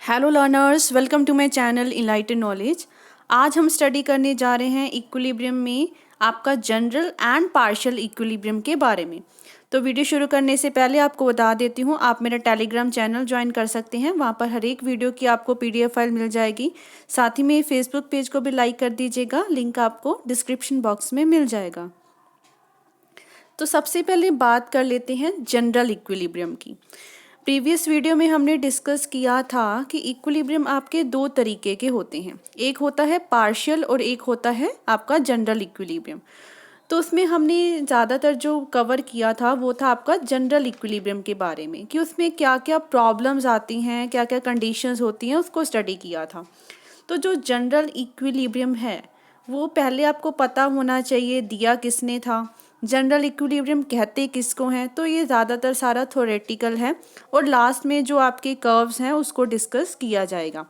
Hello learners, welcome to my channel enlighten knowledge. आज हम study करने जा रहे हैं इक्विलिब्रियम में आपका जनरल एंड पार्शियल इक्विलिब्रियम के बारे में। तो वीडियो शुरू करने से पहले आपको बता देती हूँ, आप मेरा टेलीग्राम चैनल ज्वाइन कर सकते हैं। वहाँ पर हर एक वीडियो की आपको पीडीएफ फाइल मिल जाएगी। साथ ही में फेसबुक पेज को भी लाइक कर दीजिएगा, लिंक आपको डिस्क्रिप्शन बॉक्स में मिल जाएगा। तो सबसे पहले बात कर लेते हैं जनरल इक्विलिब्रियम की। प्रीवियस वीडियो में हमने डिस्कस किया था कि इक्विलिब्रियम आपके दो तरीके के होते हैं, एक होता है पार्शियल और एक होता है आपका जनरल इक्विलिब्रियम। तो उसमें हमने ज़्यादातर जो कवर किया था वो था आपका जनरल इक्विलिब्रियम के बारे में, कि उसमें क्या क्या प्रॉब्लम्स आती हैं, क्या क्या कंडीशंस होती हैं, उसको स्टडी किया था। तो जो जनरल इक्विलिब्रियम है वो पहले आपको पता होना चाहिए दिया किसने था, जनरल इक्विलिब्रियम कहते किसको हैं। तो ये ज़्यादातर सारा थ्योरेटिकल है और लास्ट में जो आपके कर्व्स हैं उसको डिस्कस किया जाएगा।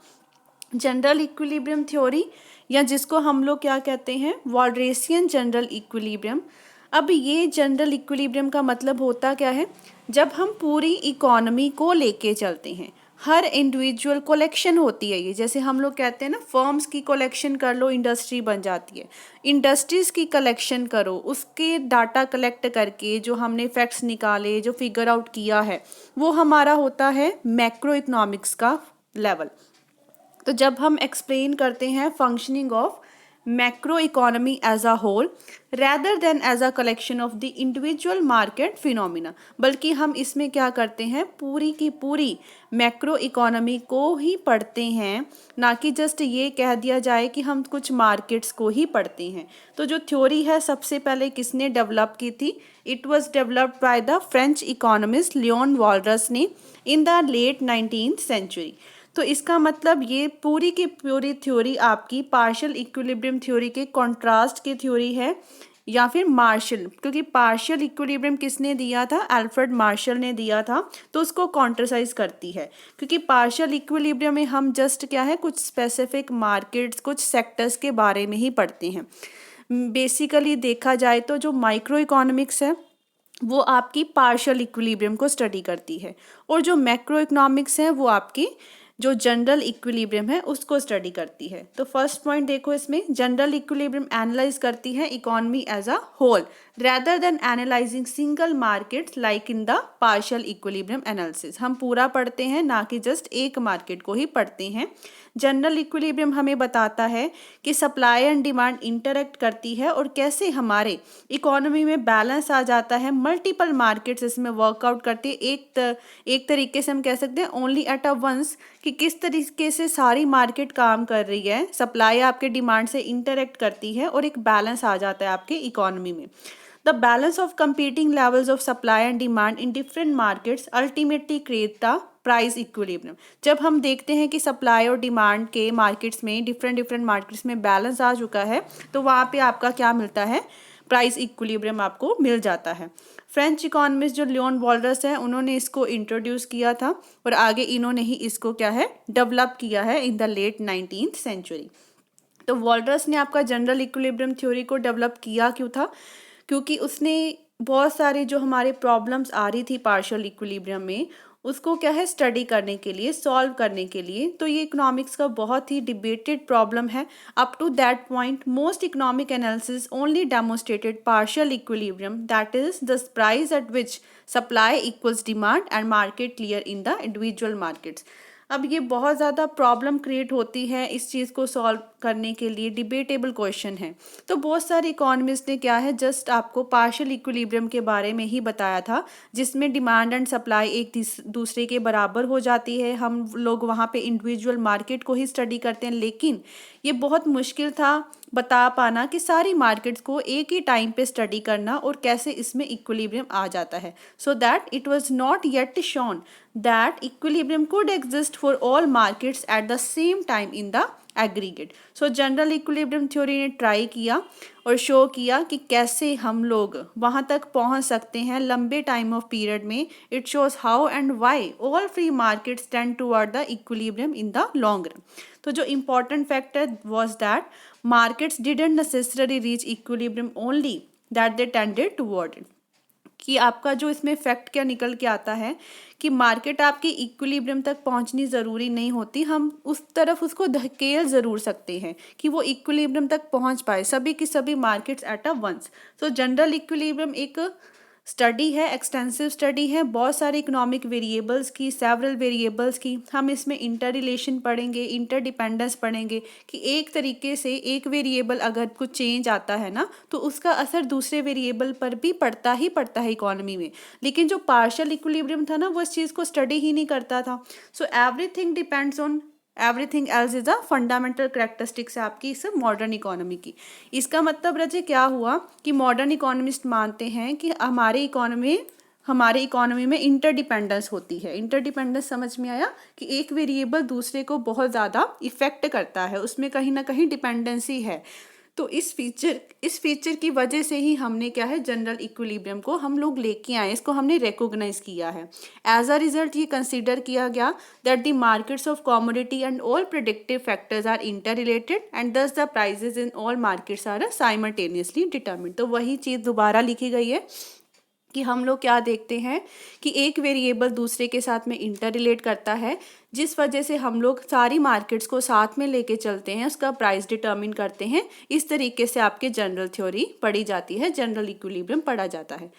जनरल इक्विलिब्रियम थ्योरी, या जिसको हम लोग क्या कहते हैं, वॉल्रेसियन जनरल इक्विलिब्रियम। अब ये जनरल इक्विलिब्रियम का मतलब होता क्या है, जब हम पूरी इकोनॉमी को लेके चलते हैं, हर इंडिविजुअल कलेक्शन होती है ये, जैसे हम लोग कहते हैं ना, फर्म्स की कलेक्शन कर लो इंडस्ट्री बन जाती है, इंडस्ट्रीज़ की कलेक्शन करो, उसके डाटा कलेक्ट करके जो हमने फैक्ट्स निकाले, जो फिगर आउट किया है, वो हमारा होता है मैक्रो इकोनॉमिक्स का लेवल। तो जब हम एक्सप्लेन करते हैं functioning of macro economy as a whole rather than as a collection of the individual market phenomena, बल्कि हम इसमें क्या करते हैं, पूरी की पूरी मैक्रो इकोनॉमी को ही पढ़ते हैं, ना कि जस्ट ये कह दिया जाए कि हम कुछ मार्केट्स को ही पढ़ते हैं। तो जो थ्योरी है सबसे पहले किसने डेवलप की थी, it was developed by the French economist Leon Walras ने in the late 19th century. तो इसका मतलब ये पूरी की पूरी थ्योरी आपकी पार्शियल इक्विलिब्रियम थ्योरी के कॉन्ट्रास्ट की थ्योरी है, या फिर मार्शल, क्योंकि पार्शियल इक्विलिब्रियम किसने दिया था, अल्फ्रेड मार्शल ने दिया था। तो उसको कॉन्ट्रासाइज करती है, क्योंकि पार्शियल इक्विलिब्रियम में हम जस्ट क्या है, कुछ स्पेसिफिक मार्केट्स, कुछ सेक्टर्स के बारे में ही पढ़ते हैं। बेसिकली देखा जाए तो जो माइक्रो इकोनॉमिक्स है वो आपकी पार्शियल इक्विलिब्रियम को स्टडी करती है, और जो मैक्रो इकोनॉमिक्स है वो आपकी जो जनरल इक्विलिब्रियम है उसको स्टडी करती है। तो फर्स्ट पॉइंट देखो, इसमें जनरल इक्विलिब्रियम एनालाइज करती है economy as a whole rather than analyzing single markets like in the partial equilibrium analysis। हम पूरा पढ़ते हैं, ना कि जस्ट एक मार्केट को ही पढ़ते हैं। जनरल इक्विलिब्रियम हमें बताता है कि सप्लाई एंड डिमांड इंटरेक्ट करती है और कैसे हमारे इकोनॉमी में बैलेंस आ जाता है, मल्टीपल मार्केट्स इसमें वर्कआउट करती है। एक तरीके से हम कह सकते हैं ओनली एट अ वंस, कि किस तरीके से सारी मार्केट काम कर रही है, सप्लाई आपके डिमांड से इंटरेक्ट करती है और एक बैलेंस आ जाता है आपके इकोनॉमी में। The balance of competing levels of supply and demand in different markets ultimately create the price equilibrium. जब हम देखते हैं कि सप्लाई और डिमांड के मार्केट्स में, डिफरेंट मार्केट्स में बैलेंस आ चुका है, तो वहाँ पे आपका क्या मिलता है, प्राइस इक्विलिब्रियम आपको मिल जाता है। फ्रेंच इकोनॉमिस्ट जो लियोन वॉल्रस है, उन्होंने इसको इंट्रोड्यूस किया था और आगे इन्होंने ही इसको क्या है, डेवलप किया है in the late 19th century. तो वॉल्रस ने आपका जनरल इक्विलिब्रियम थ्योरी को डेवलप किया क्यों था, क्योंकि उसने बहुत सारे जो हमारे प्रॉब्लम्स आ रही थी पार्शियल इक्विलिब्रियम में, उसको क्या है, स्टडी करने के लिए, सॉल्व करने के लिए। तो ये इकोनॉमिक्स का बहुत ही डिबेटेड प्रॉब्लम है। Up to that point most economic analysis only demonstrated partial equilibrium, that is the price at which supply equals demand and market clear in the individual markets. अब ये बहुत ज़्यादा प्रॉब्लम क्रिएट होती है इस चीज़ को solve करने के लिए, डिबेटेबल क्वेश्चन है। तो बहुत सारे इकोनॉमिस्ट ने क्या है, जस्ट आपको पार्शियल इक्विलिब्रियम के बारे में ही बताया था, जिसमें डिमांड एंड सप्लाई एक दूसरे के बराबर हो जाती है। हम लोग वहाँ पे इंडिविजुअल मार्केट को ही स्टडी करते हैं, लेकिन ये बहुत मुश्किल था बता पाना कि सारी मार्केट्स को एक ही टाइम पे स्टडी करना और कैसे इसमें इक्विलिब्रियम आ जाता है। So that it was not yet shown that equilibrium could exist for all markets at the same time in the aggregate। So general equilibrium theory ने ट्राई किया और शो किया कि कैसे हम लोग वहाँ तक पहुँच सकते हैं लंबे टाइम ऑफ पीरियड में। It shows how and why all free markets tend toward the equilibrium in the long run. तो जो important factor was that markets didn't necessarily reach equilibrium, only that they tended toward it. कि आपका जो इसमें fact क्या निकल के आता है कि मार्केट आपकी इक्विलिब्रियम तक पहुंचनी ज़रूरी नहीं होती, हम उस तरफ उसको धकेल ज़रूर सकते हैं कि वो इक्विलिब्रियम तक पहुंच पाए, सभी की सभी markets at a once. So general equilibrium एक स्टडी है, एक्सटेंसिव स्टडी है, बहुत सारे इकोनॉमिक वेरिएबल्स की, सेवरल वेरिएबल्स की। हम इसमें इंटर रिलेशन पढ़ेंगे, इंटर डिपेंडेंस पढ़ेंगे कि एक तरीके से एक वेरिएबल अगर कुछ चेंज आता है ना तो उसका असर दूसरे वेरिएबल पर भी पड़ता है इकोनॉमी में। लेकिन जो पार्शियल इक्विलिब्रियम था ना वो इस चीज़ को स्टडी ही नहीं करता था। So everything depends on everything else is a fundamental characteristics है आपकी इस मॉडर्न इकोनॉमी की। इसका मतलब रजे क्या हुआ कि मॉडर्न इकोनॉमिस्ट मानते हैं कि हमारे इकोनॉमी में इंटरडिपेंडेंस होती है। इंटरडिपेंडेंस समझ में आया कि एक वेरिएबल दूसरे को बहुत ज़्यादा इफेक्ट करता है, उसमें कहीं ना कहीं डिपेंडेंसी है। तो इस फीचर की वजह से ही हमने क्या है जनरल इक्विलिब्रियम को हम लोग लेके आए, इसको हमने रिकॉग्नाइज किया है। एज अ रिजल्ट ये कंसीडर किया गया that the markets of commodity and all predictive factors are interrelated and thus the prices in all markets are simultaneously determined. तो वही चीज़ दोबारा लिखी गई है कि हम लोग क्या देखते हैं कि एक वेरिएबल दूसरे के साथ में इंटर रिलेट करता है, जिस वजह से हम लोग सारी मार्केट्स को साथ में लेके चलते हैं, उसका प्राइस डिटर्मिन करते हैं। इस तरीके से आपके जनरल थ्योरी पढ़ी जाती है, जनरल इक्विलिब्रियम पढ़ा जाता है।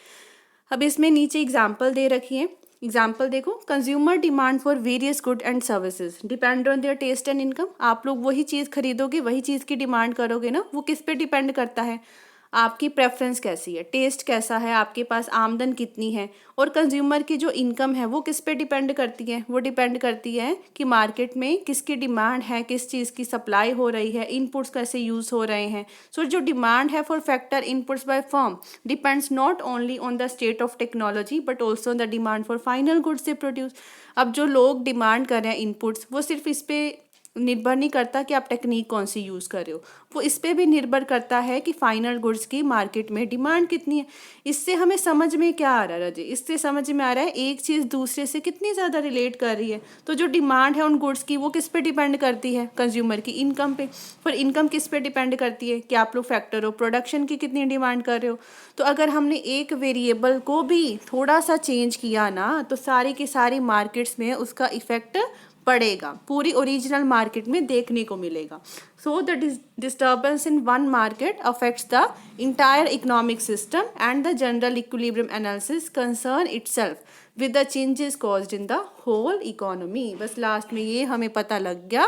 अब इसमें नीचे एग्जाम्पल दे रखी है, एग्जाम्पल देखो। Consumer demand for various good and services depend on their taste and income. आप लोग वही चीज़ खरीदोगे, वही चीज़ की डिमांड करोगे ना, वो किस पे डिपेंड करता है, आपकी प्रेफरेंस कैसी है, टेस्ट कैसा है, आपके पास आमदन कितनी है। और कंज्यूमर की जो इनकम है वो किस पे डिपेंड करती है, वो डिपेंड करती है कि मार्केट में किसकी डिमांड है, किस चीज़ की सप्लाई हो रही है, इनपुट्स कैसे यूज़ हो रहे हैं। सो जो डिमांड है for factor inputs by firm depends not only on the state of technology but also on the demand for final goods they produce. अब जो लोग डिमांड कर रहे हैं इनपुट्स, वो सिर्फ इस पे निर्भर नहीं करता कि आप टेक्निक कौन सी यूज़ कर रहे हो, वो इस पे भी निर्भर करता है कि फाइनल गुड्स की मार्केट में डिमांड कितनी है। इससे हमें समझ में क्या आ रहा है रजी, इससे समझ में आ रहा है एक चीज़ दूसरे से कितनी ज़्यादा रिलेट कर रही है। तो जो डिमांड है उन गुड्स की वो किस पे डिपेंड करती है, कंज्यूमर की इनकम पे। फिर इनकम किस पे डिपेंड करती है कि आप लोग फैक्टर हो प्रोडक्शन की कितनी डिमांड कर रहे हो। तो अगर हमने एक वेरिएबल को भी थोड़ा सा चेंज किया ना तो सारी की सारी मार्केट्स में उसका इफेक्ट पड़ेगा, पूरी ओरिजिनल मार्केट में देखने को मिलेगा। So the disturbance in one market affects the entire economic system and the general equilibrium analysis concern itself with the changes caused in the whole economy. बस लास्ट में ये हमें पता लग गया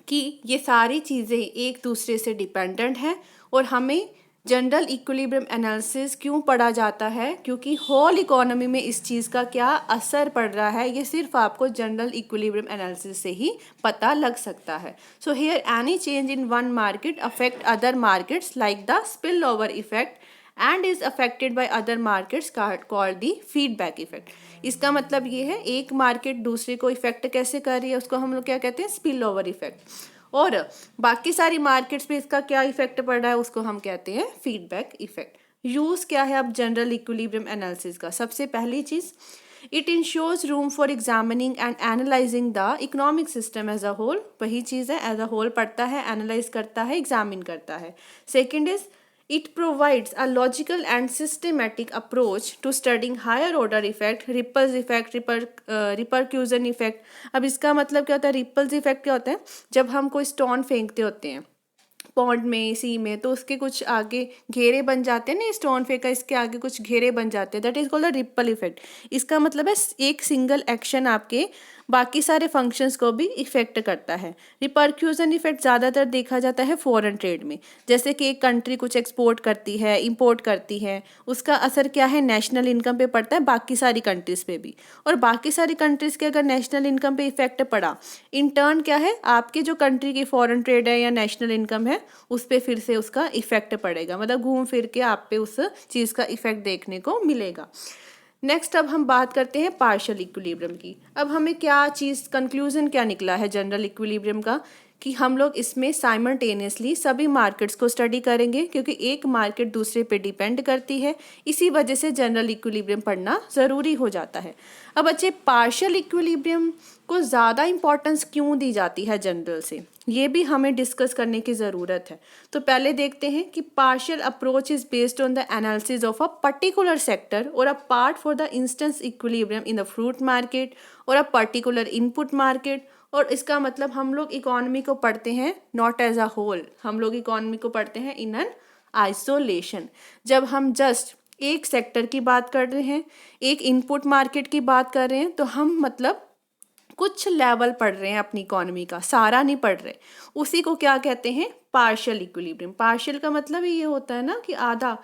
कि ये सारी चीज़ें एक दूसरे से डिपेंडेंट हैं और हमें जनरल इक्विलिब्रियम एनालिसिस क्यों पढ़ा जाता है, क्योंकि होल इकोनॉमी में इस चीज़ का क्या असर पड़ रहा है ये सिर्फ आपको जनरल इक्विलिब्रियम एनालिसिस से ही पता लग सकता है। So here any change in one market affect other markets like the spill over effect and is affected by other markets called the feedback effect. इसका मतलब ये है एक मार्केट दूसरे को इफेक्ट कैसे कर रही है उसको हम लोग क्या कहते हैं, स्पिल ओवर इफेक्ट। और बाकी सारी मार्केट्स पे इसका क्या इफेक्ट पड़ रहा है उसको हम कहते हैं फीडबैक इफेक्ट। यूज़ क्या है अब जनरल इक्विलिब्रियम एनालिसिस का, सबसे पहली चीज़ it ensures room for examining and analysing the economic system as a whole. वही चीज़ है, एज अ होल पढ़ता है, एनालाइज करता है, एग्जामिन करता है। Second is it provides a logical and systematic approach to studying higher order effect, ripples effect, repercussion effect। अब इसका मतलब क्या होता है, रिपल्स इफेक्ट क्या होता है, जब हम कोई स्टोन फेंकते होते हैं पॉन्ड में, सी में, तो उसके कुछ आगे घेरे बन जाते हैं ना, स्टोन फेंका इसके आगे कुछ घेरे बन जाते हैं, that is called the ripple effect. इसका मतलब है एक सिंगल एक्शन आपके बाकी सारे फंक्शंस को भी इफेक्ट करता है। रिपरक्यूजन इफेक्ट ज़्यादातर देखा जाता है फॉरेन ट्रेड में, जैसे कि एक कंट्री कुछ एक्सपोर्ट करती है, इंपोर्ट करती है, उसका असर क्या है नेशनल इनकम पे पड़ता है, बाकी सारी कंट्रीज़ पे भी। और बाकी सारी कंट्रीज़ के अगर नेशनल इनकम पे इफेक्ट पड़ा, इन टर्न क्या है आपकी जो कंट्री की फॉरेन ट्रेड है या नेशनल इनकम है उस पर फिर से उसका इफेक्ट पड़ेगा, मतलब घूम फिर के आप पे उस चीज़ का इफेक्ट देखने को मिलेगा। नेक्स्ट अब हम बात करते हैं पार्शियल इक्विलिब्रियम की। अब हमें क्या चीज़ कंक्लूजन क्या निकला है जनरल इक्विलिब्रियम का, कि हम लोग इसमें साइमल्टेनियसली सभी मार्केट्स को स्टडी करेंगे, क्योंकि एक मार्केट दूसरे पे डिपेंड करती है। इसी वजह से जनरल इक्विलिब्रियम पढ़ना ज़रूरी हो जाता है। अब बच्चे, पार्शियल इक्विलिब्रियम को ज़्यादा इंपॉर्टेंस क्यों दी जाती है जनरल से, ये भी हमें डिस्कस करने की ज़रूरत है। तो पहले देखते हैं कि partial approach is based on the analysis of a particular sector और a part for the instance equilibrium in the fruit market और अ पर्टिकुलर इनपुट मार्केट। और इसका मतलब हम लोग इकोनॉमी को पढ़ते हैं नॉट एज अ होल, हम लोग इकोनॉमी को पढ़ते हैं इन एन आइसोलेशन। जब हम जस्ट एक सेक्टर की बात कर रहे हैं, एक इनपुट मार्केट की बात कर रहे हैं, तो हम मतलब कुछ लेवल पढ़ रहे हैं अपनी इकोनॉमी का, सारा नहीं पढ़ रहे। उसी को क्या कहते हैं, पार्शियल इक्विलिब्रियम। पार्शियल का मतलब ही ये होता है ना कि आधा,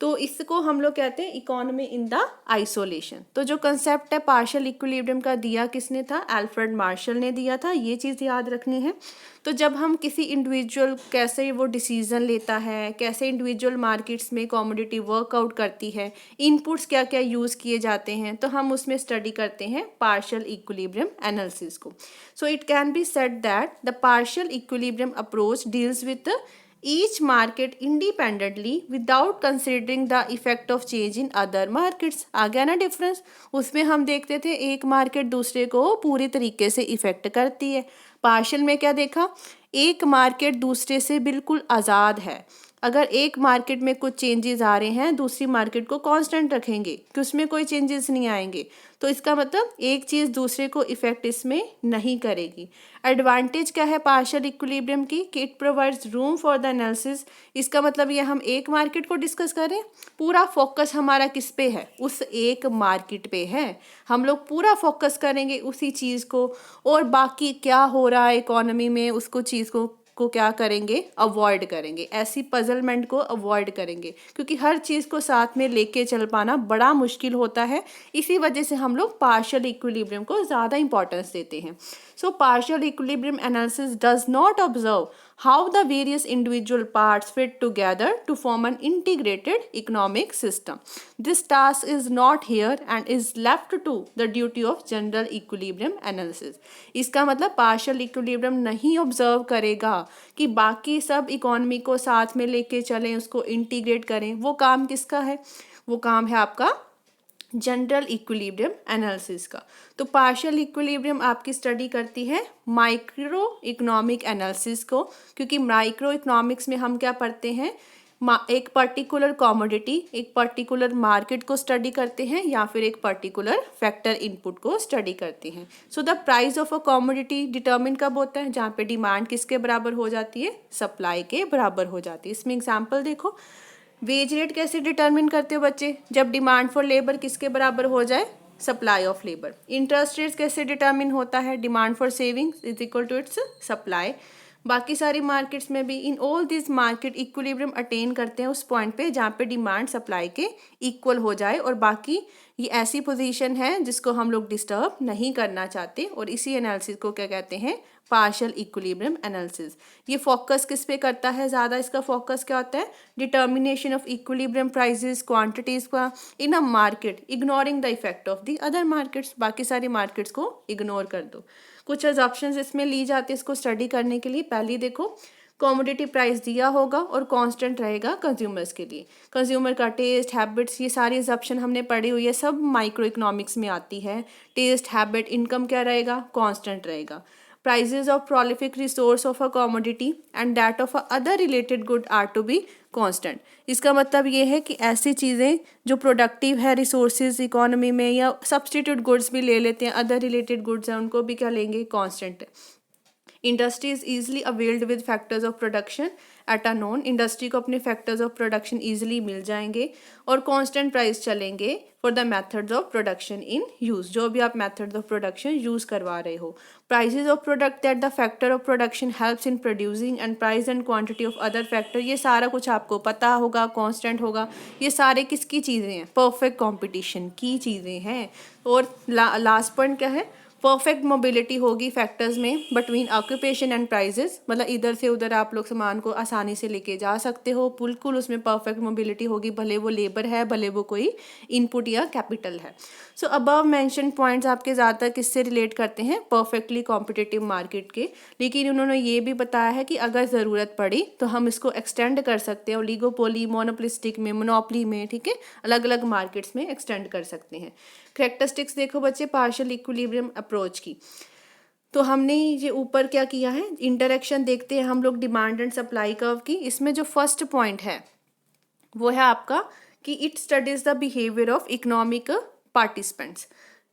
तो इसको हम लोग कहते हैं इकोनॉमी इन द आइसोलेशन। तो जो कंसेप्ट है पार्शियल इक्विलिब्रियम का, दिया किसने था, अल्फ्रेड मार्शल ने दिया था, ये चीज़ याद रखनी है। तो जब हम किसी इंडिविजुअल कैसे वो डिसीजन लेता है, कैसे इंडिविजुअल मार्केट्स में कमोडिटी वर्कआउट करती है, इनपुट्स क्या क्या यूज़ किए जाते हैं, तो हम उसमें स्टडी करते हैं पार्शियल इक्विलिब्रियम एनालिसिस को। So it can be said that the partial equilibrium approach deals with each market independently without considering the effect of change in other markets। आ गया ना डिफरेंस। उसमें हम देखते थे एक मार्केट दूसरे को पूरी तरीके से इफेक्ट करती है, पार्शियल में क्या देखा, एक मार्केट दूसरे से बिल्कुल आज़ाद है। अगर एक मार्केट में कुछ चेंजेस आ रहे हैं, दूसरी मार्केट को कांस्टेंट रखेंगे कि उसमें कोई चेंजेस नहीं आएंगे, तो इसका मतलब एक चीज़ दूसरे को इफेक्ट इसमें नहीं करेगी। एडवांटेज क्या है पार्शियल इक्विलिब्रियम की, कि it provides room for the analysis. इसका मतलब ये हम एक मार्केट को डिस्कस करें, पूरा फोकस हमारा किस पे है, उस एक मार्केट पे है, हम लोग पूरा फोकस करेंगे उसी चीज़ को, और बाकी क्या हो रहा है इकोनॉमी में उसको चीज़ को क्या करेंगे, अवॉइड करेंगे, ऐसी पजलमेंट को अवॉइड करेंगे, क्योंकि हर चीज़ को साथ में लेके चल पाना बड़ा मुश्किल होता है। इसी वजह से हम लोग पार्शियल इक्विलिब्रियम को ज़्यादा इंपॉर्टेंस देते हैं। So partial equilibrium analysis does not observe how the various individual parts fit together to form an integrated economic system. This task is not here and is left to the duty of general equilibrium analysis. इसका मतलब partial equilibrium नहीं observe करेगा कि बाकी सब economy को साथ में लेके चलें, उसको इंटीग्रेट करें। वो काम किसका है, वो काम है आपका जनरल इक्विलिब्रियम एनालिसिस का। तो पार्शियल इक्विलिब्रियम आपकी स्टडी करती है माइक्रो इकोनॉमिक एनालिसिस को, क्योंकि माइक्रो इकोनॉमिक्स में हम क्या पढ़ते हैं, एक पर्टिकुलर कमोडिटी, एक पर्टिकुलर मार्केट को स्टडी करते हैं, या फिर एक पर्टिकुलर फैक्टर इनपुट को स्टडी करते हैं। So the price of a commodity determine कब होता है, जहाँ पे डिमांड किसके बराबर हो जाती है, सप्लाई के बराबर हो जाती है। इसमें एग्जाम्पल देखो, वेज रेट कैसे डिटरमिन करते हो बच्चे, जब डिमांड फॉर लेबर किसके बराबर हो जाए, supply of labour. Interest rates कैसे डिटरमिन होता है, demand for savings is equal to its supply. बाकी सारी मार्केट्स में भी in all this market equilibrium attain करते हैं उस पॉइंट पे जहाँ पे डिमांड सप्लाई के इक्वल हो जाए, और बाकी ये ऐसी पोजीशन है जिसको हम लोग डिस्टर्ब नहीं करना चाहते, और इसी एनालिसिस को क्या कहते हैं, पार्शियल इक्विलिब्रियम एनालिसिस। ये फोकस किस पे करता है ज़्यादा, इसका फोकस क्या होता है, determination of equilibrium prices quantities का in a market ignoring the effect of the other markets. बाकी सारी मार्केट्स को इग्नोर कर दो। कुछ ऑप्शंस इसमें ली जाती है इसको स्टडी करने के लिए। पहली देखो, कमोडिटी प्राइस दिया होगा और कांस्टेंट रहेगा कंज्यूमर्स के लिए, कंज्यूमर का टेस्ट हैबिट्स, ये सारी ऑप्शन हमने पढ़ी हुई है, सब माइक्रो इकोनॉमिक्स में आती है। टेस्ट हैबिट इनकम क्या रहेगा, कांस्टेंट रहेगा। prices of prolific resource of a commodity and that of a other related good are to be constant। इसका मतलब ये है कि ऐसी चीज़ें जो प्रोडक्टिव है रिसोर्सेज इकोनॉमी में, या सब्सटीट्यूट गुड्स भी ले लेते हैं, अदर रिलेटेड गुड्स हैं, उनको भी क्या लेंगे, constant. Industry is easily availed with factors of production at a known, industry को अपने फैक्टर्स ऑफ प्रोडक्शन ईजिली मिल जाएंगे, और कांस्टेंट प्राइस चलेंगे for the methods of production in use, जो भी आप मेथड्स ऑफ प्रोडक्शन यूज करवा रहे हो। Prices of product that the factor of production helps in producing and price and quantity of other factor, ये सारा कुछ आपको पता होगा, कांस्टेंट होगा। ये सारे किसकी चीज़ें हैं, परफेक्ट कॉम्पिटिशन की चीज़ें हैं। और लास्ट पॉइंट क्या है, परफेक्ट मोबिलिटी होगी फैक्टर्स में बिटवीन ऑक्यूपेशन एंड प्राइजेस, मतलब इधर से उधर आप लोग सामान को आसानी से लेके जा सकते हो, बिल्कुल उसमें परफेक्ट मोबिलिटी होगी, भले वो लेबर है भले वो कोई इनपुट या कैपिटल है। सो अबव मेंशन पॉइंट्स आपके ज़्यादातर किससे रिलेट करते हैं, परफेक्टली कॉम्पिटिटिव मार्केट के, लेकिन उन्होंने ये भी बताया है कि अगर ज़रूरत पड़ी तो हम इसको एक्सटेंड कर सकते हैं, ओलिगोपोली, मोनोपोलिस्टिक में, मोनोपोली में, ठीक है, अलग अलग मार्केट्स में एक्सटेंड कर सकते हैं। कैरेक्टरिस्टिक्स देखो बच्चे पार्शियल इक्विलिब्रियम अप्रोच की, तो हमने ये ऊपर क्या किया है, इंटरेक्शन देखते हैं हम लोग डिमांड एंड सप्लाई कर्व की। इसमें जो फर्स्ट पॉइंट है वो है आपका कि it studies the behaviour of economic participants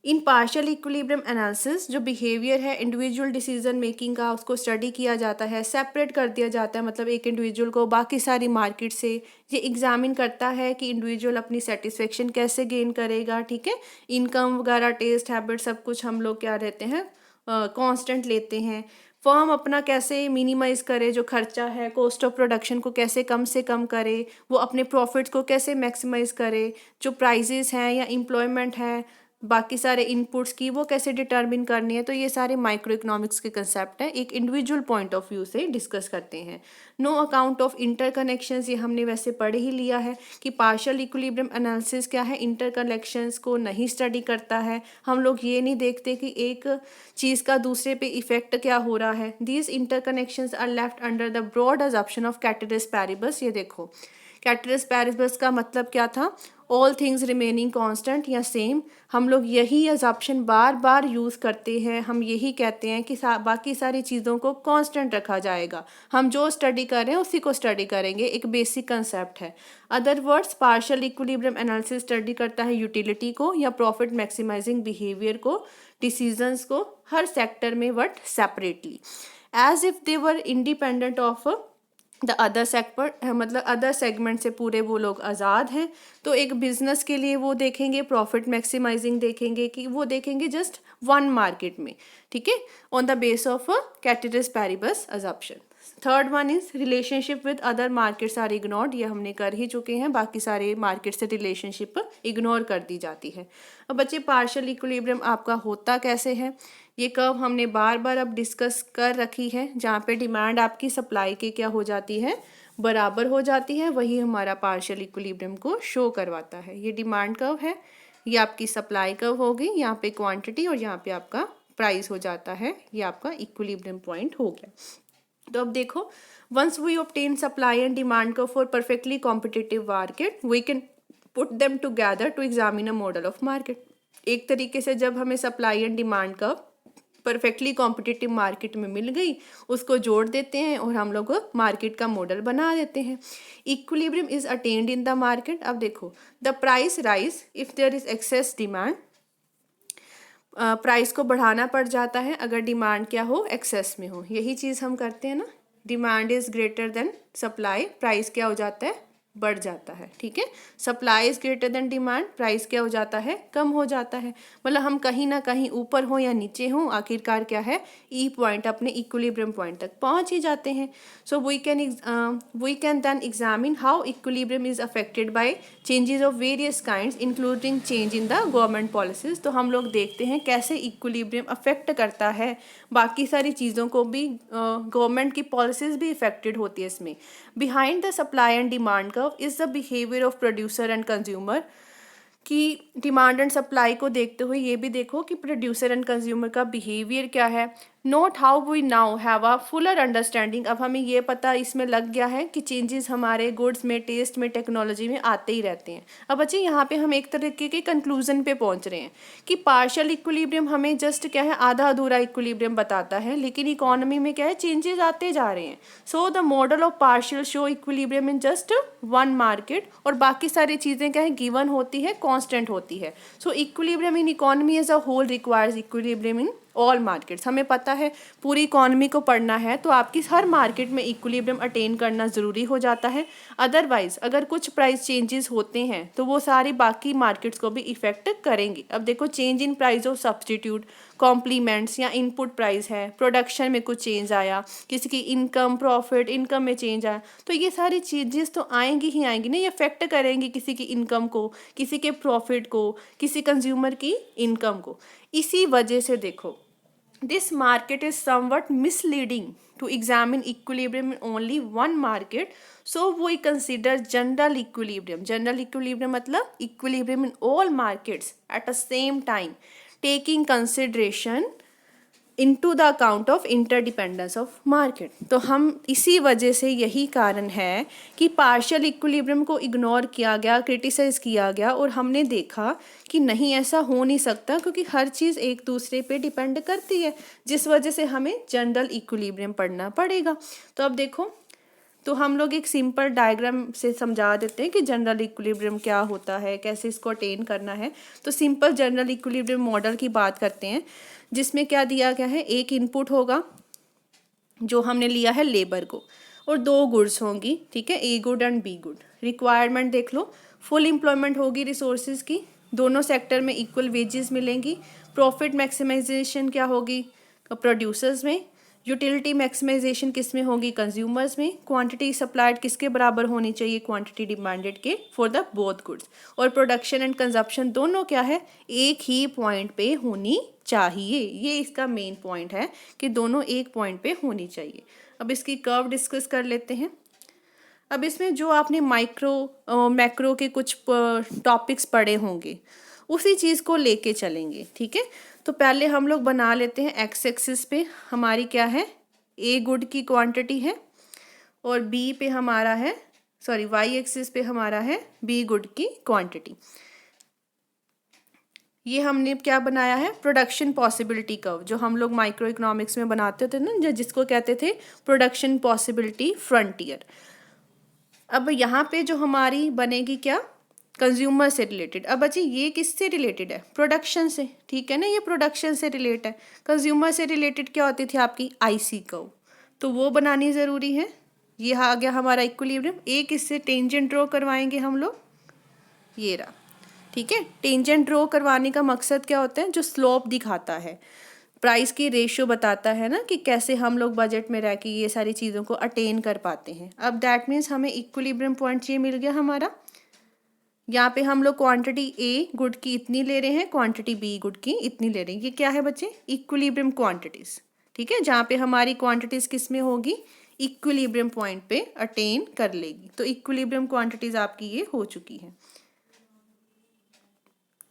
in partial equilibrium analysis. जो बिहेवियर है इंडिविजुअल डिसीजन मेकिंग का, उसको स्टडी किया जाता है, सेपरेट कर दिया जाता है, मतलब एक इंडिविजुअल को बाकी सारी मार्केट से ये एग्जामिन करता है कि इंडिविजुअल अपनी सेटिस्फेक्शन कैसे गेन करेगा, ठीक है, इनकम वगैरह, टेस्ट, हैबिट, सब कुछ हम लोग क्या रहते हैं कांस्टेंट लेते हैं। फर्म अपना कैसे मिनिमाइज करे, जो खर्चा है, कॉस्ट ऑफ प्रोडक्शन को कैसे कम से कम करे, वो अपने प्रॉफिट्स को कैसे मैक्सिमाइज करे, जो प्राइजेस हैं या एम्प्लॉयमेंट है, बाकी सारे इनपुट्स की वो कैसे डिटर्मिन करनी है। तो ये सारे माइक्रो इकोनॉमिक्स के कंसेप्ट हैं, एक इंडिविजुअल पॉइंट ऑफ व्यू से डिस्कस करते हैं। नो अकाउंट ऑफ इंटरकनेक्शंस, ये हमने वैसे पढ़ ही लिया है कि पार्शियल इक्विलिब्रियम एनालिसिस क्या है, इंटरकनेक्शंस को नहीं स्टडी करता है। हम लोग ये नहीं देखते कि एक चीज़ का दूसरे पे इफेक्ट क्या हो रहा है। These interconnections are left under the broad assumption of ceteris paribus. ये देखो कैटरिस पैरिबस का मतलब क्या था, ऑल थिंग्स रिमेनिंग कांस्टेंट या सेम। हम लोग यही अजम्पशन बार बार यूज़ करते हैं, हम यही कहते हैं कि बाकी सारी चीज़ों को कांस्टेंट रखा जाएगा, हम जो स्टडी कर रहे हैं उसी को स्टडी करेंगे, एक बेसिक कंसेप्ट है। Other words, partial equilibrium analysis study करता है यूटिलिटी को या प्रॉफिट मैक्सिमाइजिंग बिहेवियर को, डिसीजंस को, हर सेक्टर में but separately, as if they were independent of the other sector, मतलब अदर सेगमेंट से पूरे वो लोग आज़ाद हैं। तो एक बिजनेस के लिए वो देखेंगे प्रॉफिट मैक्सिमाइजिंग, देखेंगे कि वो देखेंगे जस्ट वन मार्केट में, ठीक है, on the base of ceteris paribus assumption. Third one is relationship with other markets are ignored, ये हमने कर ही चुके हैं, बाकी सारे मार्केट से रिलेशनशिप इग्नोर कर दी जाती है। अब बच्चे पार्शियल इक्विलिब्रियम आपका होता कैसे है, ये कर्व हमने बार बार अब डिस्कस कर रखी है, जहाँ पे डिमांड आपकी सप्लाई के क्या हो जाती है, बराबर हो जाती है, वही हमारा पार्शियल इक्विलिब्रियम को शो करवाता है। ये डिमांड कर्व है, ये आपकी सप्लाई कर्व होगी, यहाँ पे क्वांटिटी और यहाँ पे आपका प्राइस हो जाता है, ये आपका इक्विलिब्रियम पॉइंट हो गया। तो अब देखो, once we obtain supply and demand curve for perfectly competitive market, we can put them together to examine a model of market. एक तरीके से जब हमें supply and demand curve perfectly competitive market में मिल गई, उसको जोड़ देते हैं और हम लोग मार्केट का मॉडल बना देते हैं। Equilibrium is attained in the market. अब देखो, the price rise if there is excess demand, price को बढ़ाना पड़ जाता है अगर डिमांड क्या हो, एक्सेस में हो। यही चीज़ हम करते हैं ना, demand is greater than supply, price क्या हो जाता है, बढ़ जाता है, ठीक है। Supply is greater than demand, price क्या हो जाता है, कम हो जाता है। मतलब हम कहीं ना कहीं ऊपर हो या नीचे हो, आखिरकार क्या है, ई पॉइंट, अपने इक्विलिब्रियम पॉइंट तक पहुंच ही जाते हैं। So we can then examine how equilibrium is affected by changes of various kinds including change in the government policies. तो हम लोग देखते हैं कैसे इक्विलिब्रियम अफेक्ट करता है, बाकी सारी चीज़ों को भी, गवर्नमेंट की पॉलिसीज भी इफेक्टेड होती है इसमें। Behind the supply and demand curve is the behaviour of producer and consumer, कि डिमांड एंड सप्लाई को देखते हुए ये भी देखो कि प्रोड्यूसर एंड कंज्यूमर का बिहेवियर क्या है। Note how we now have a fuller understanding, अब हमें ये पता इसमें लग गया है कि चेंजेस हमारे गुड्स में, टेस्ट में, टेक्नोलॉजी में आते ही रहते हैं। अब बच्चे यहाँ पे हम एक तरीके के कंक्लूजन पे पहुँच रहे हैं कि पार्शियल इक्विलिब्रियम हमें जस्ट क्या है, आधा अधूरा इक्विलिब्रियम बताता है, लेकिन इकोनॉमी में क्या है, चेंजेस आते जा रहे हैं। So the model of partial show equilibrium in just one market, और बाकी सारी चीज़ें क्या है, गिवन होती है, कांस्टेंट होती है। So equilibrium in economy as a whole requires equilibrium in all markets. हमें पता है पूरी इकोनॉमी को पढ़ना है तो आपकी हर मार्केट में इक्विलिब्रियम अटेन करना ज़रूरी हो जाता है। अदरवाइज अगर कुछ प्राइस चेंजेस होते हैं तो वो सारी बाकी मार्केट्स को भी इफ़ेक्ट करेंगे। अब देखो, change in price of substitute, complements या इनपुट प्राइस है, प्रोडक्शन में कुछ चेंज आया, किसी की इनकम प्रॉफिट इनकम में चेंज आया, तो ये सारी चीज़ें तो आएंगी ही आएंगी ना, ये अफेक्ट करेंगी किसी की इनकम को, किसी के प्रॉफिट को, किसी कंज्यूमर की इनकम को। इसी वजह से देखो, this market is somewhat misleading to examine equilibrium in only one market, so we consider general equilibrium. General equilibrium मतलब equilibrium in all markets at the same time, taking consideration into the account of interdependence of market. तो हम इसी वजह से, यही कारण है कि पार्शियल इक्विलिब्रियम को इग्नोर किया गया, क्रिटिसाइज किया गया, और हमने देखा कि नहीं, ऐसा हो नहीं सकता, क्योंकि हर चीज़ एक दूसरे पे डिपेंड करती है, जिस वजह से हमें जनरल इक्विलिब्रियम पढ़ना पड़ेगा। तो अब देखो, तो हम लोग एक सिंपल डायग्राम से समझा देते हैं कि जनरल इक्विलिब्रियम क्या होता है, कैसे इसको अटेन करना है। तो सिंपल जनरल इक्विलिब्रियम मॉडल की बात करते हैं, जिसमें क्या दिया गया है, एक इनपुट होगा जो हमने लिया है लेबर को, और दो गुड्स होंगी, ठीक है, a good and be good. Requirement देख लो, फुल एम्प्लॉयमेंट होगी रिसोर्सेज की, दोनों सेक्टर में इक्वल वेजेस मिलेंगी। प्रॉफिट मैक्सिमाइजेशन क्या होगी, प्रोड्यूसर्स में। यूटिलिटी मैक्सिमाइजेशन किस में होगी, कंज्यूमर्स में। क्वांटिटी सप्लाइड किसके बराबर होनी चाहिए, क्वांटिटी डिमांडेड के, फॉर द बोथ गुड्स। और प्रोडक्शन एंड कंजप्शन दोनों क्या है, एक ही पॉइंट पे होनी चाहिए। ये इसका मेन पॉइंट है कि दोनों एक पॉइंट पे होनी चाहिए। अब इसकी कर्व डिस्कस कर लेते हैं। अब इसमें जो आपने मैक्रो के कुछ टॉपिक्स पढ़े होंगे, उसी चीज़ को लेके चलेंगे, ठीक है। तो पहले हम लोग बना लेते हैं, एक्स एक्सिस पे हमारी क्या है, ए गुड की क्वांटिटी है, और बी पे हमारा है, सॉरी, वाई एक्सिस पे हमारा है बी गुड की क्वांटिटी। ये हमने क्या बनाया है, प्रोडक्शन पॉसिबिलिटी कर्व, जो हम लोग माइक्रो इकोनॉमिक्स में बनाते थे ना, जिसको कहते थे प्रोडक्शन पॉसिबिलिटी फ्रंटियर। अब यहाँ पे जो हमारी बनेगी क्या, कंज्यूमर से रिलेटेड। अब बच्चे ये किससे रिलेटेड है, प्रोडक्शन से, ठीक है ना, ये प्रोडक्शन से रिलेटेड है। कंज्यूमर से रिलेटेड क्या होती थी आपकी, आईसी कर्व, तो वो बनानी ज़रूरी है। ये आ गया हमारा इक्विलिब्रियम। एक इससे टेंजेंट ड्रॉ करवाएंगे हम लोग, ये रहा, ठीक है। टेंजेंट ड्रॉ करवाने का मकसद क्या होता है, जो स्लोप दिखाता है, प्राइस की रेशियो बताता है ना, कि कैसे हम लोग बजट में रह के ये सारी चीज़ों को अटेन कर पाते हैं। अब दैट मीन्स हमें इक्विलिब्रियम पॉइंट ये मिल गया हमारा। यहाँ पे हम लोग क्वांटिटी ए गुड की इतनी ले रहे हैं, क्वांटिटी बी गुड की इतनी ले रहे हैं। ये क्या है बच्चे, इक्विलिब्रियम क्वांटिटीज, ठीक है, जहाँ पे हमारी क्वांटिटीज किस में होगी, इक्विलिब्रियम पॉइंट पे अटेन कर लेगी। तो इक्विलिब्रियम क्वांटिटीज आपकी ये हो चुकी है,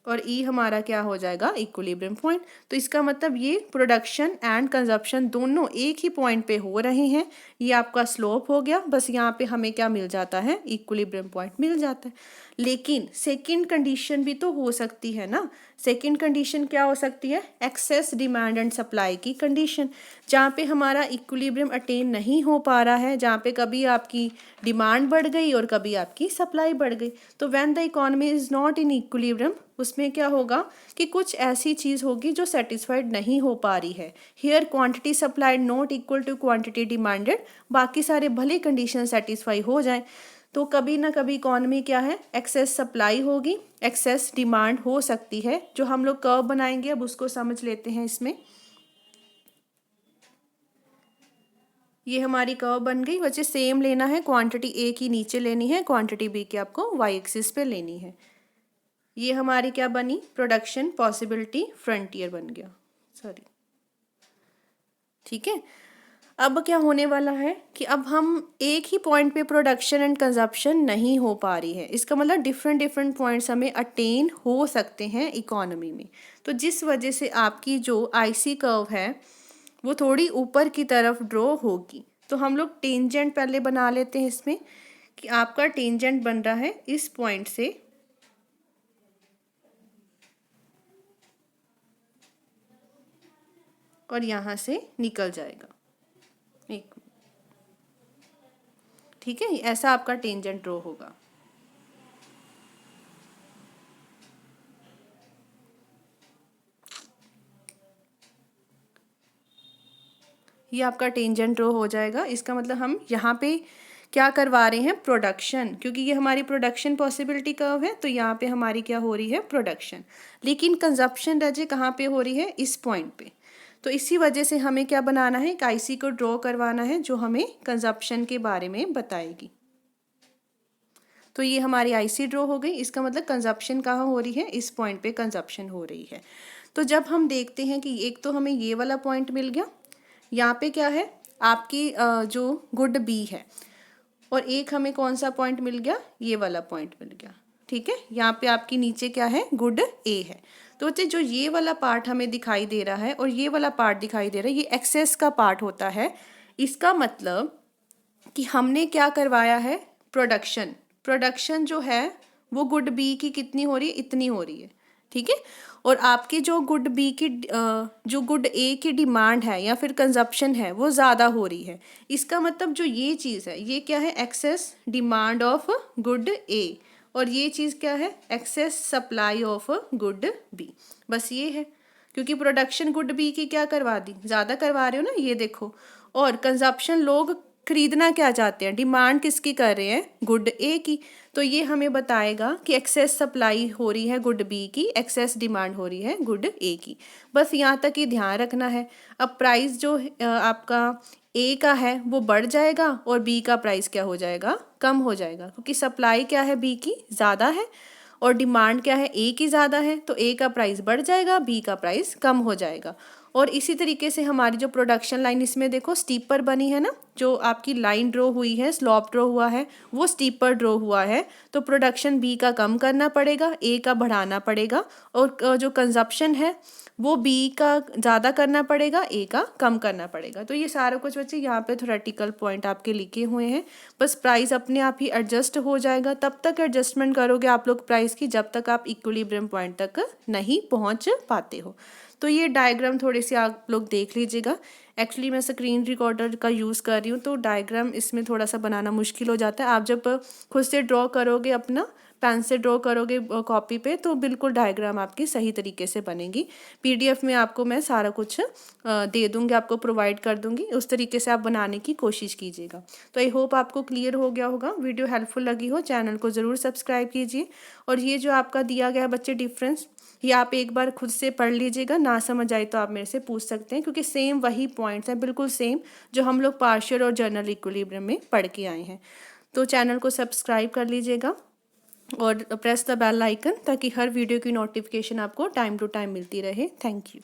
और ई हमारा क्या हो जाएगा, इक्विलिब्रियम पॉइंट। तो इसका मतलब ये प्रोडक्शन एंड कंजप्शन दोनों एक ही पॉइंट पे हो रहे हैं। ये आपका स्लोप हो गया, बस यहाँ पे हमें क्या मिल जाता है, इक्विलिब्रियम पॉइंट मिल जाता है। लेकिन सेकंड कंडीशन भी तो हो सकती है ना। सेकंड कंडीशन क्या हो सकती है, एक्सेस डिमांड एंड सप्लाई की कंडीशन, जहाँ पे हमारा इक्विलिब्रियम अटेन नहीं हो पा रहा है, जहाँ पे कभी आपकी डिमांड बढ़ गई और कभी आपकी सप्लाई बढ़ गई। तो when the economy is not in equilibrium, उसमें क्या होगा कि कुछ ऐसी चीज़ होगी जो सेटिस्फाइड नहीं हो पा रही है। Here quantity supplied not equal to quantity demanded, बाकी सारे भले कंडीशन सेटिस्फाई हो जाए, तो कभी ना कभी इकोनॉमी क्या है, एक्सेस सप्लाई होगी, एक्सेस डिमांड हो सकती है। जो हम लोग कर्व बनाएंगे अब उसको समझ लेते हैं। इसमें ये हमारी कर्व बन गई। वैसे सेम लेना है, क्वांटिटी ए की नीचे लेनी है, क्वांटिटी बी की आपको वाई एक्सिस पे लेनी है। ये हमारी क्या बनी, प्रोडक्शन पॉसिबिलिटी फ्रंटियर बन गया, सॉरी, ठीक है। अब क्या होने वाला है कि अब हम एक ही पॉइंट पे प्रोडक्शन एंड कंजप्शन नहीं हो पा रही है, इसका मतलब डिफरेंट डिफरेंट पॉइंट्स हमें अटेन हो सकते हैं इकोनॉमी में। तो जिस वजह से आपकी जो आईसी कर्व है वो थोड़ी ऊपर की तरफ ड्रॉ होगी। तो हम लोग टेंजेंट पहले बना लेते हैं इसमें, कि आपका टेंजेंट बन रहा है इस पॉइंट से, और यहाँ से निकल जाएगा, एक, ठीक है, ऐसा आपका टेंजेंट ड्रॉ होगा। ये आपका टेंजेंट ड्रॉ हो जाएगा। इसका मतलब हम यहाँ पे क्या करवा रहे हैं, प्रोडक्शन, क्योंकि ये हमारी प्रोडक्शन पॉसिबिलिटी कर्व है, तो यहाँ पे हमारी क्या हो रही है, प्रोडक्शन। लेकिन कंजप्शन रजे कहाँ पे हो रही है, इस पॉइंट पे। तो इसी वजह से हमें क्या बनाना है, एक आईसी को ड्रॉ करवाना है जो हमें कंजप्शन के बारे में बताएगी। तो ये हमारी आईसी ड्रॉ हो गई, इसका मतलब कंजप्शन कहाँ हो रही है, इस पॉइंट पे कंजप्शन हो रही है। तो जब हम देखते हैं कि एक तो हमें ये वाला पॉइंट मिल गया, यहाँ पे क्या है आपकी जो गुड बी है, और एक हमें कौन सा पॉइंट मिल गया, ये वाला पॉइंट मिल गया, ठीक है। यहाँ पे आपकी नीचे क्या है, गुड ए है। तो बच्चे जो ये वाला पार्ट हमें दिखाई दे रहा है और ये वाला पार्ट दिखाई दे रहा है, ये एक्सेस का पार्ट होता है। इसका मतलब कि हमने क्या करवाया है, प्रोडक्शन। प्रोडक्शन जो है वो गुड बी की कितनी हो रही है, इतनी हो रही है, ठीक है। और आपकी जो गुड बी की जो गुड ए की डिमांड है या फिर कंजप्शन है वो ज़्यादा हो रही है। इसका मतलब जो ये चीज़ है ये क्या है, excess demand of good A, और ये चीज़ क्या है, excess supply of good B. बस ये है, क्योंकि प्रोडक्शन गुड बी की क्या करवा दी, ज़्यादा करवा रहे हो ना, ये देखो। और कंजप्शन लोग खरीदना क्या चाहते हैं, डिमांड किसकी कर रहे हैं, गुड ए की। तो ये हमें बताएगा कि एक्सेस सप्लाई हो रही है गुड बी की, एक्सेस डिमांड हो रही है गुड ए की। बस यहाँ तक ही ध्यान रखना है। अब प्राइस जो आपका ए का है वो बढ़ जाएगा और बी का प्राइस क्या हो जाएगा, कम हो जाएगा, क्योंकि सप्लाई क्या है, बी की ज़्यादा है और डिमांड क्या है, ए की ज़्यादा है। तो ए का प्राइस बढ़ जाएगा, बी का प्राइस कम हो जाएगा। और इसी तरीके से हमारी जो प्रोडक्शन लाइन, इसमें देखो स्टीपर बनी है ना, जो आपकी लाइन ड्रॉ हुई है, स्लॉप ड्रॉ हुआ है, वो स्टीपर ड्रॉ हुआ है। तो प्रोडक्शन बी का कम करना पड़ेगा, ए का बढ़ाना पड़ेगा, और जो कंजप्शन है वो बी का ज़्यादा करना पड़ेगा, ए का कम करना पड़ेगा। तो ये सारा कुछ बच्चे यहाँ पे थ्योरेटिकल पॉइंट आपके लिखे हुए हैं। बस प्राइस अपने आप ही एडजस्ट हो जाएगा, तब तक एडजस्टमेंट करोगे आप लोग प्राइस की जब तक आप इक्विलिब्रियम पॉइंट तक नहीं पहुँच पाते हो। तो ये डायग्राम थोड़े से आप लोग देख लीजिएगा। एक्चुअली मैं स्क्रीन रिकॉर्डर का यूज़ कर रही हूँ, तो डायग्राम इसमें थोड़ा सा बनाना मुश्किल हो जाता है। आप जब खुद से ड्रॉ करोगे, अपना पेन से ड्रॉ करोगे कॉपी पे, तो बिल्कुल डायग्राम आपकी सही तरीके से बनेगी। पीडीएफ में आपको मैं सारा कुछ दे दूँगी, आपको प्रोवाइड कर दूँगी, उस तरीके से आप बनाने की कोशिश कीजिएगा। तो आई होप आपको क्लियर हो गया होगा, वीडियो हेल्पफुल लगी हो, चैनल को ज़रूर सब्सक्राइब कीजिए। और ये जो आपका दिया गया बच्चे डिफरेंस, ये आप एक बार खुद से पढ़ लीजिएगा, ना समझ आए तो आप मेरे से पूछ सकते हैं, क्योंकि सेम वही पॉइंट्स हैं, बिल्कुल सेम जो हम लोग पार्शियल और जनरल इक्विलिब्रियम में पढ़ के आए हैं। तो चैनल को सब्सक्राइब कर लीजिएगा और प्रेस द बेल आइकन, ताकि हर वीडियो की नोटिफिकेशन आपको टाइम टू टाइम मिलती रहे। Thank you.